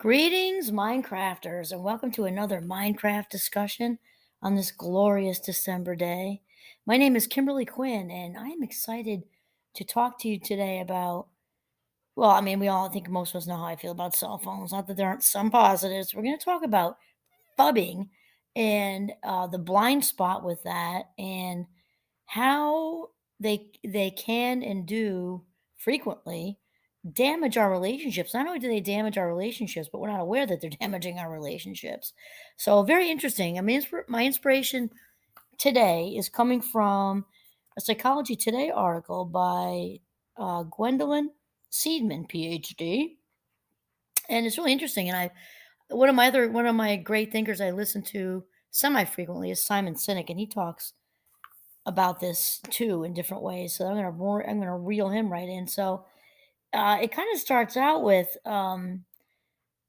Greetings, Minecrafters, and welcome to another Minecraft discussion on this glorious December day. My name is Kimberly Quinn, and I am excited to talk to you today about. Well, I mean, we all I think most of us know how I feel about cell phones. Not that there aren't some positives. We're going to talk about phubbing and the blind spot with that, and how they can and do frequently damage our relationships. Not only do they damage our relationships, but we're not aware that they're damaging our relationships. So very interesting. I mean, my inspiration today is coming from a Psychology Today article by Gwendolyn Seedman, PhD, and it's really interesting. And I one of my great thinkers I listen to semi frequently is Simon Sinek, and he talks about this too in different ways. So I'm gonna reel him right in. So it kind of starts out with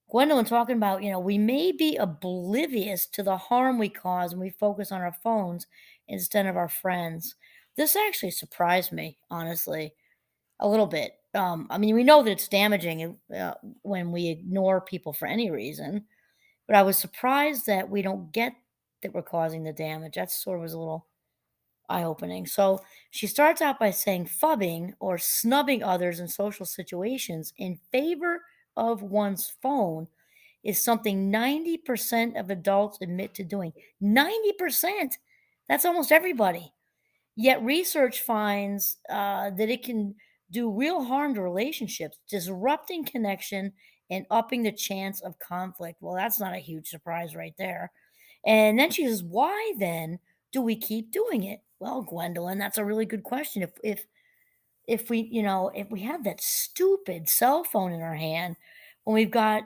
Gwendolyn talking about, we may be oblivious to the harm we cause when we focus on our phones instead of our friends. This actually surprised me, honestly, a little bit. I mean, we know that it's damaging when we ignore people for any reason, but I was surprised that we don't get that we're causing the damage. That sort of was a little eye opening. So she starts out by saying phubbing or snubbing others in social situations in favor of one's phone is something 90% of adults admit to doing. 90%! That's almost everybody. Yet research finds that it can do real harm to relationships, disrupting connection and upping the chance of conflict. Well, that's not a huge surprise right there. And then she says, why then do we keep doing it? Well, Gwendolyn, that's a really good question. If we, if we have that stupid cell phone in our hand, when we've got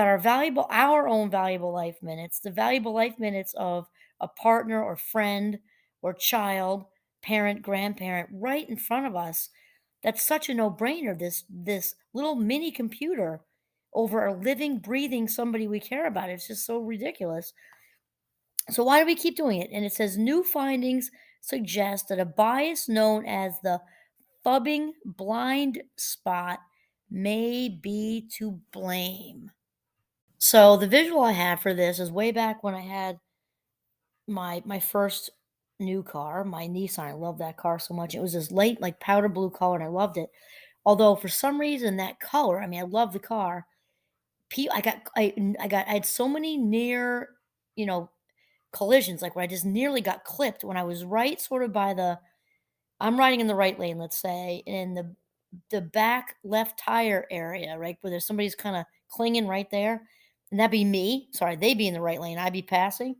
our own valuable life minutes, the valuable life minutes of a partner or friend or child, parent, grandparent right in front of us, that's such a no-brainer. This little mini computer over a living, breathing somebody we care about. It's just so ridiculous. So why do we keep doing it? And it says new findings suggest that a bias known as the phubbing blind spot may be to blame. So the visual I had for this is way back when I had my first new car, my Nissan. I love that car so much. It was this light, like powder blue color, and I loved it. Although for some reason that color, I mean, I love the car. I had so many near, you know, collisions, like where I just nearly got clipped when I was right sort of by the I'm riding in the right lane, let's say, and the back left tire area, right, where there's somebody's kinda clinging right there, and that'd be me. Sorry, they'd be in the right lane, I'd be passing,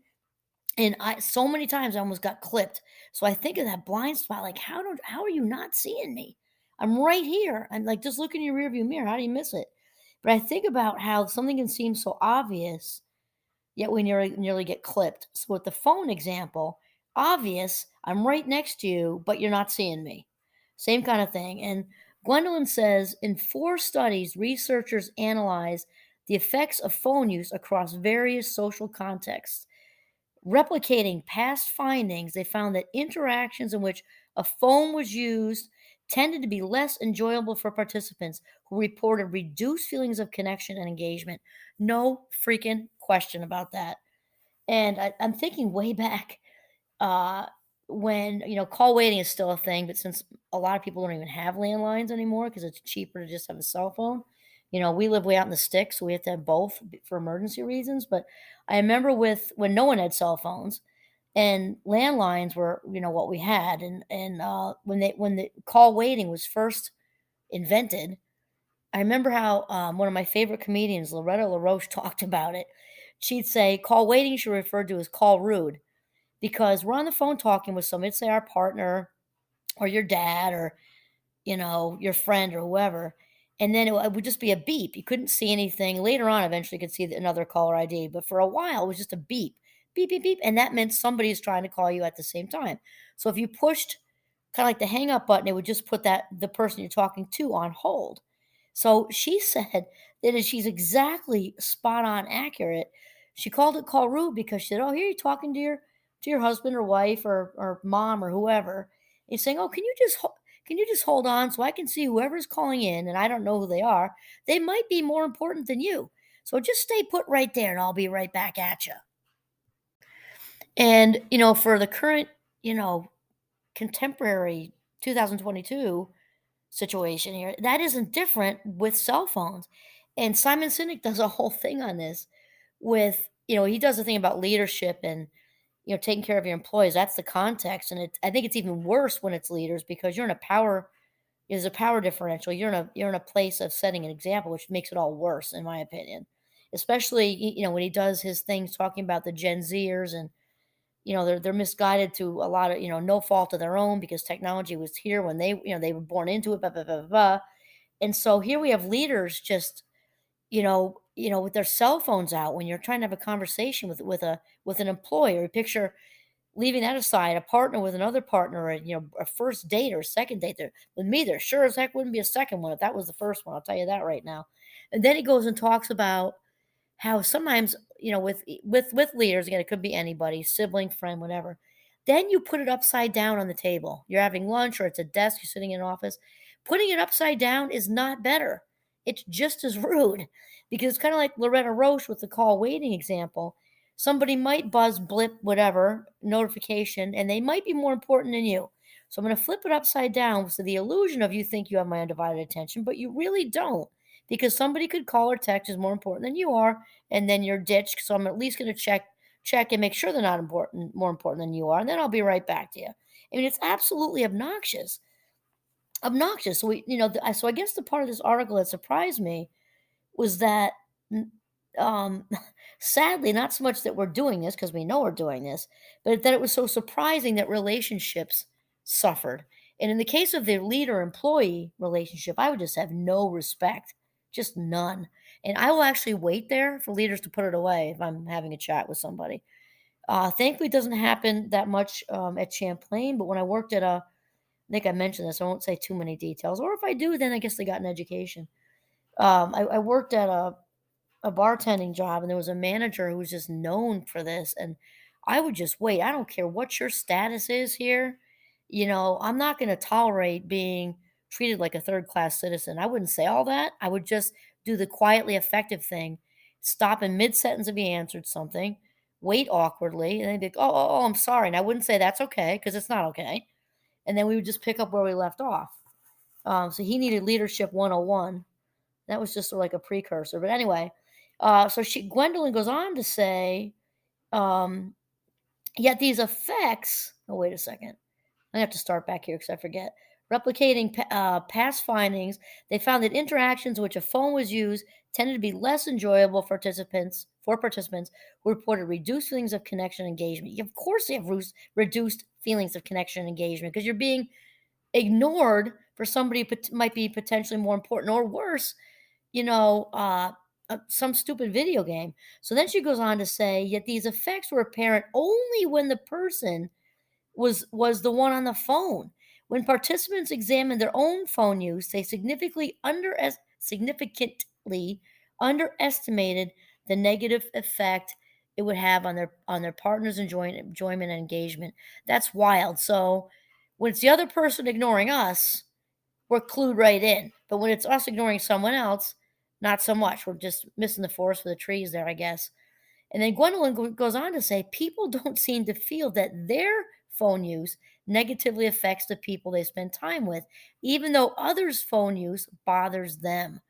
and I so many times I almost got clipped. So I think of that blind spot, like, how are you not seeing me? I'm right here. I'm like, just look in your rearview mirror. How do you miss it? But I think about how something can seem so obvious, yet we nearly get clipped. So with the phone example, obvious, I'm right next to you, but you're not seeing me. Same kind of thing. And Gwendolyn says in 4 studies, researchers analyzed the effects of phone use across various social contexts. Replicating past findings, they found that interactions in which a phone was used tended to be less enjoyable for participants who reported reduced feelings of connection and engagement. No freaking question about that. And I'm thinking way back uh, when, call waiting is still a thing, but since a lot of people don't even have landlines anymore because it's cheaper to just have a cell phone. We live way out in the sticks, so we have to have both for emergency reasons. But I remember with when no one had cell phones and landlines were, what we had, and when the call waiting was first invented, I remember how one of my favorite comedians, Loretta LaRoche, talked about it. She'd say, "Call waiting should refer to as call rude." Because we're on the phone talking with somebody, say our partner or your dad or, your friend or whoever, and then it would just be a beep. You couldn't see anything. Later on, eventually, you could see another caller ID, but for a while, it was just a beep, beep, beep, beep, and that meant somebody's trying to call you at the same time. So if you pushed kind of like the hang up button, it would just put the person you're talking to on hold. So she said that she's exactly spot on accurate. She called it call rude because she said, "Oh, here you're talking to your husband or wife or mom or whoever." He's saying, "Oh, Can you just hold on so I can see whoever's calling in and I don't know who they are? They might be more important than you. So just stay put right there and I'll be right back at you. And, for the current, you know, contemporary 2022 situation here, that isn't different with cell phones. And Simon Sinek does a whole thing on this with, he does a thing about leadership and, taking care of your employees. That's the context. And I think it's even worse when it's leaders because there's a power differential. You're in a place of setting an example, which makes it all worse, in my opinion. Especially, when he does his things talking about the Gen Zers and they're misguided to a lot of no fault of their own because technology was here when they were born into it, blah, blah, blah, blah, blah. And so here we have leaders just with their cell phones out when you're trying to have a conversation with an employee, or picture leaving that aside, a partner with another partner, or a first date or a second date. There with me, there sure as heck wouldn't be a second one if that was the first one. I'll tell you that right now. And then he goes and talks about how sometimes, with leaders, again, it could be anybody, sibling, friend, whatever. Then you put it upside down on the table. You're having lunch or it's a desk, you're sitting in an office. Putting it upside down is not better. It's just as rude because it's kind of like Loretta Roche with the call waiting example. Somebody might buzz, blip, whatever, notification, and they might be more important than you. So I'm going to flip it upside down so the illusion of you think you have my undivided attention, but you really don't because somebody could call or text is more important than you are, and then you're ditched. So I'm at least going to check and make sure they're not more important than you are, and then I'll be right back to you. I mean, it's absolutely obnoxious. So so I guess the part of this article that surprised me was that, n- um, sadly, not so much that we're doing this because we know we're doing this, but that it was so surprising that relationships suffered. And in the case of the leader employee relationship, I would just have no respect, just none. And I will actually wait there for leaders to put it away if I'm having a chat with somebody. Thankfully, it doesn't happen that much at Champlain, but when I worked I think I mentioned this, I won't say too many details. Or if I do, then I guess they got an education. I worked at a bartending job and there was a manager who was just known for this, and I would just wait. I don't care what your status is here. I'm not going to tolerate being treated like a third class citizen. I wouldn't say all that. I would just do the quietly effective thing, stop in mid sentence if he answered something, wait awkwardly, and then be like, oh, I'm sorry. And I wouldn't say that's okay because it's not okay. And then we would just pick up where we left off. So he needed leadership 101. That was just sort of like a precursor. But anyway, so Gwendolyn goes on to say, um, yet these effects. Oh, wait a second. I have to start back here because I forget. Replicating past findings, they found that interactions in which a phone was used tended to be less enjoyable for participants who reported reduced feelings of connection and engagement. Of course, they have reduced feelings of connection and engagement because you're being ignored for somebody who might be potentially more important, or worse, some stupid video game. So then she goes on to say, yet these effects were apparent only when the person was the one on the phone. When participants examined their own phone use, they significantly underestimated the negative effect it would have on their partner's enjoyment and engagement. That's wild. So when it's the other person ignoring us, we're clued right in. But when it's us ignoring someone else, not so much. We're just missing the forest for the trees there, I guess. And then Gwendolyn goes on to say people don't seem to feel that their phone use negatively affects the people they spend time with, even though others' phone use bothers them.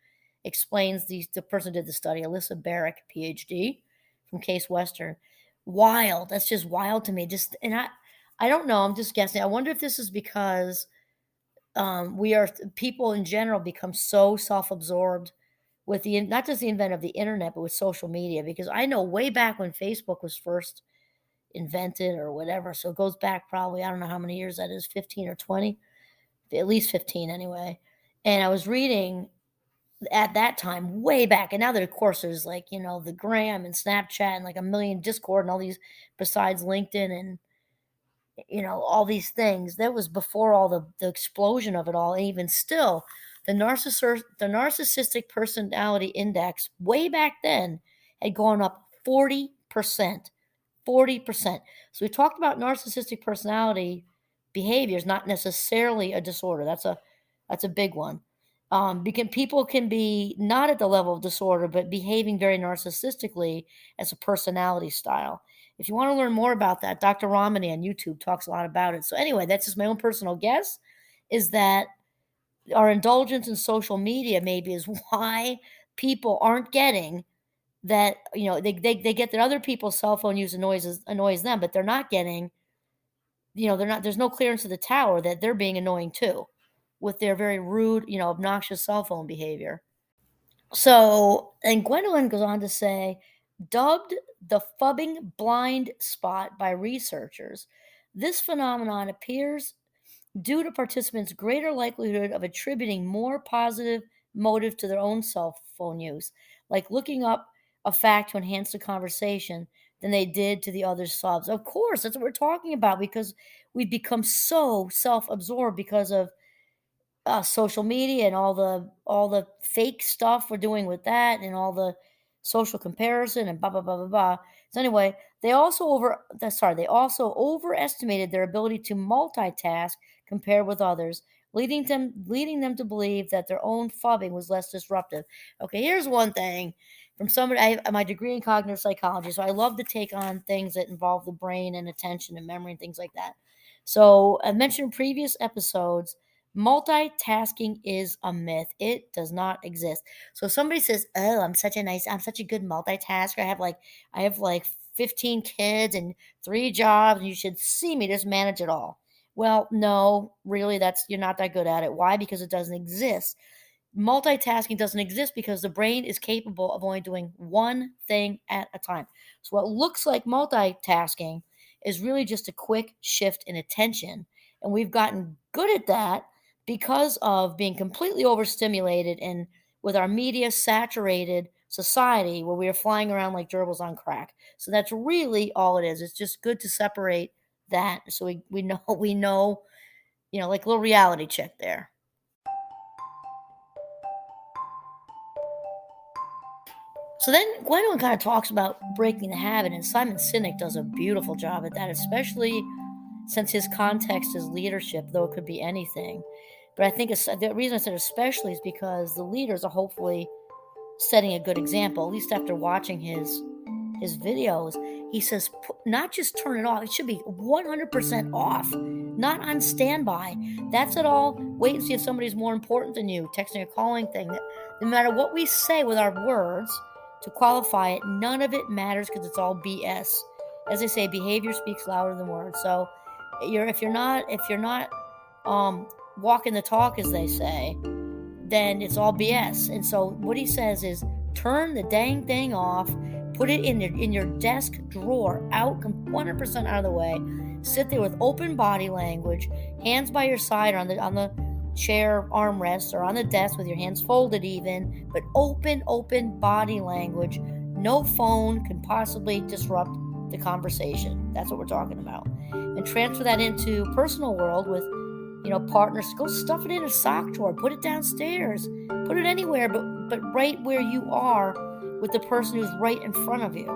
Explains the person who did the study, Alyssa Barrick, PhD, from Case Western. Wild. That's just wild to me. I don't know. I'm just guessing. I wonder if this is because people in general become so self-absorbed with not just the invent of the internet, but with social media. Because I know way back when Facebook was first invented or whatever, so it goes back probably, I don't know how many years that is, 15 or 20, at least 15 anyway. And I was reading at that time, way back, and now that of course there's like the Gram and Snapchat and like a million Discord and all these besides LinkedIn and all these things. That was before all the explosion of it all. And even still, the narcissistic personality index way back then had gone up 40%. 40%. So we talked about narcissistic personality behavior is not necessarily a disorder. That's a big one. Because people can be not at the level of disorder, but behaving very narcissistically as a personality style. If you want to learn more about that, Dr. Ramani on YouTube talks a lot about it. So anyway, that's just my own personal guess, is that our indulgence in social media maybe is why people aren't getting that, they get that other people's cell phone use annoys them, but they're not getting, they're not there's no clearance to the tower that they're being annoying too with their very rude, obnoxious cell phone behavior. So, and Gwendolyn goes on to say, dubbed the Phubbing blind spot by researchers, this phenomenon appears due to participants' greater likelihood of attributing more positive motive to their own cell phone use, like looking up a fact to enhance the conversation, than they did to the other subs. Of course, that's what we're talking about, because we've become so self-absorbed because of social media and all the fake stuff we're doing with that, and all the social comparison and blah blah blah blah blah. So anyway, they also overestimated their ability to multitask compared with others, leading them to believe that their own phubbing was less disruptive. Okay, here's one thing from somebody. I have my degree in cognitive psychology, so I love to take on things that involve the brain and attention and memory and things like that. So I mentioned in previous episodes, multitasking is a myth. It does not exist. So if somebody says, "Oh, I'm such a good multitasker. I have like 15 kids and 3 jobs, and you should see me just manage it all." Well, no, really, that's you're not that good at it. Why? Because it doesn't exist. Multitasking doesn't exist because the brain is capable of only doing one thing at a time. So what looks like multitasking is really just a quick shift in attention. And we've gotten good at that because of being completely overstimulated and with our media saturated society where we are flying around like gerbils on crack. So that's really all it is. It's just good to separate that so we know we know, like a little reality check there. So then Gwendolyn kind of talks about breaking the habit, and Simon Sinek does a beautiful job at that, especially since his context is leadership, though it could be anything. But I think the reason I said especially is because the leaders are hopefully setting a good example, at least after watching his videos. He says, not just turn it off, it should be 100% off, not on standby. That's it all. Wait and see if somebody's more important than you, texting or calling thing. No matter what we say with our words to qualify it, none of it matters because it's all BS. As they say, behavior speaks louder than words. So if you're not um, walking the talk, as they say, then it's all BS. And so what he says is turn the dang thing off, put it in your desk drawer, out 100% out of the way. Sit there with open body language, hands by your side or on the chair armrest or on the desk with your hands folded even, but open body language. No phone can possibly disrupt the conversation. That's what we're talking about. And transfer that into personal world with partners. Go stuff it in a sock drawer, put it downstairs, put it anywhere, but right where you are with the person who's right in front of you.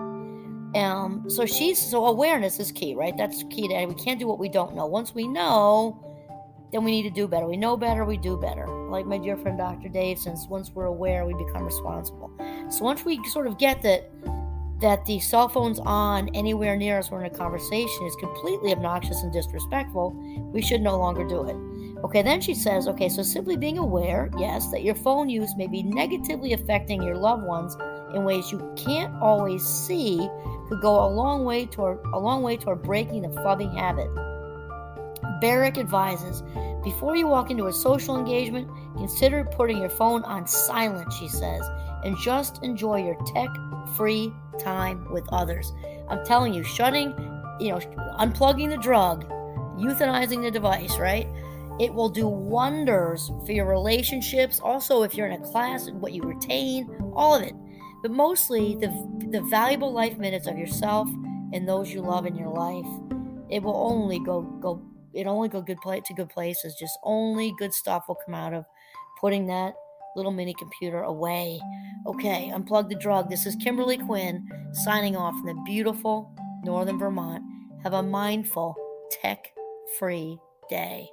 So awareness is key, right? That's key to it. We can't do what we don't know. Once we know, then we need to do better. We know better, we do better. Like my dear friend Dr. Dave, since once we're aware, we become responsible. So once we sort of get that the cell phone's on anywhere near us or in a conversation is completely obnoxious and disrespectful, we should no longer do it. Okay, then she says, okay, so simply being aware, yes, that your phone use may be negatively affecting your loved ones in ways you can't always see could go a long way toward breaking the phubbing habit. Barrick advises, before you walk into a social engagement, consider putting your phone on silent, she says, and just enjoy your tech-free time with others. I'm telling you, unplugging the drug, euthanizing the device, right? It will do wonders for your relationships. Also, if you're in a class and what you retain, all of it. But mostly the valuable life minutes of yourself and those you love in your life. It will only go to good places. Just only good stuff will come out of putting that little mini computer away. Okay, unplug the drug. This is Kimberly Quinn signing off from the beautiful northern Vermont. Have a mindful, tech-free day.